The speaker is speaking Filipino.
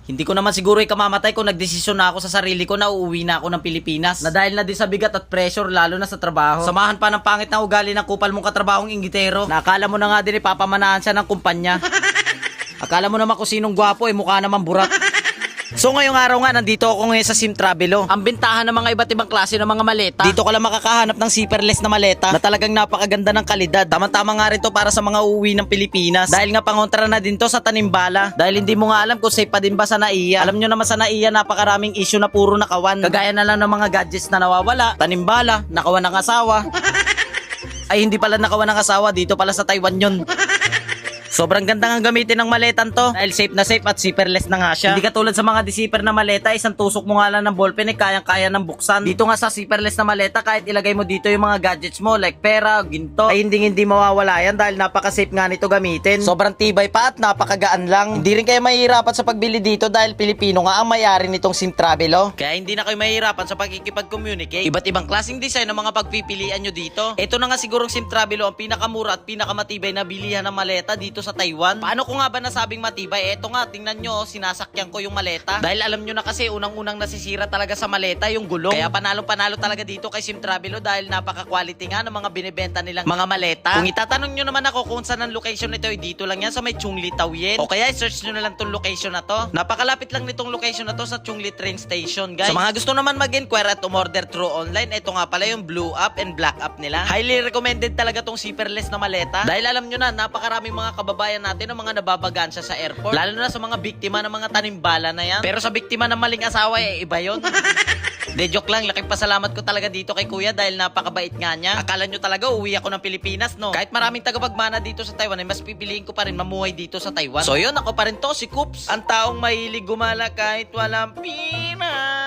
Hindi ko naman siguro ikamamatay kung nagdesisyon na ako sa sarili ko na uuwi na ako ng Pilipinas. Na dahil na din sa bigat at pressure lalo na sa trabaho. Samahan pa ng pangit na ugali ng kupal mong katrabahong inggitero. Nakala mo na nga din ipapamanahan siya ng kumpanya. Akala mo naman kung sinong gwapo mukha naman burat. So ngayong araw nga, nandito ako ngayon sa Sim Travelo. Ang bentahan ng mga iba't ibang klase ng mga maleta. Dito ka lang makakahanap ng zipperless na maleta na talagang napakaganda ng kalidad. Tama-tama nga rin to para sa mga uuwi ng Pilipinas. Dahil nga pangontra na din to sa tanimbala. Dahil hindi mo nga alam kung safe pa din ba sa NAIA. Alam nyo naman sa NAIA, napakaraming issue na puro nakawan. Kagaya na lang ng mga gadgets na nawawala, tanimbala, nakawan ng asawa. Ay hindi pala nakawan ng asawa, dito pala sa Taiwan yun. Sobrang ganda nga gamitin ng maletan to dahil safe na safe at zipperless na nga siya. Hindi katulad sa mga di-zipper na maleta, isang tusok mo nga lang ng ballpen kayang-kaya ng buksan. Dito nga sa zipperless na maleta, kahit ilagay mo dito yung mga gadgets mo like pera, ginto, ay hindi mawawala yan dahil napaka-safe nga nito gamitin. Sobrang tibay pa at napakagaan lang. Hindi rin kayo mahihirapan sa pagbili dito dahil Pilipino nga ang may-ari nitong Sim Travelo. Kaya hindi na kayo mahihirapan sa pagkikipag-communicate. Iba't ibang klaseng design ng mga pagpipilian nyo dito. Ito na nga sigurong Sim Travelo ang pinakamura at pinakamatibay na bilihan ng maleta dito sa Taiwan. Paano ko nga ba nasabing matibay? Eto nga, tingnan nyo, sinasakyan ko yung maleta. Dahil alam nyo na kasi, unang-unang nasisira talaga sa maleta yung gulong. Kaya panalo-panalo talaga dito kay Sim Travelo dahil napaka-quality nga ng mga binibenta nilang mga maleta. Kung itatanong nyo naman ako kung saan ang location nito, dito lang yan sa may Chungli Taoyuan. O kaya search nyo na lang tong location na to. Napakalapit lang nitong location na to sa Chungli train station, guys. Sa mga gusto naman mag-inquire at umorder through online, ito nga pala yung blue app and black app nila. Highly recommended talaga tong zipperless na maleta. Dahil alam nyo na, napakaraming mga kababayan natin ng mga nababagansya sa airport. Lalo na sa mga biktima ng mga tanimbala na yan. Pero sa biktima ng maling asawa, iba yon. De joke lang, laking pasalamat ko talaga dito kay kuya dahil napakabait nga niya. Akala nyo talaga uwi ako ng Pilipinas, no? Kahit maraming tagapagmana dito sa Taiwan, ay mas pipiliin ko pa rin mamuhay dito sa Taiwan. So yun, ako pa rin to, si Coops. Ang taong mahilig gumala kahit walang pina.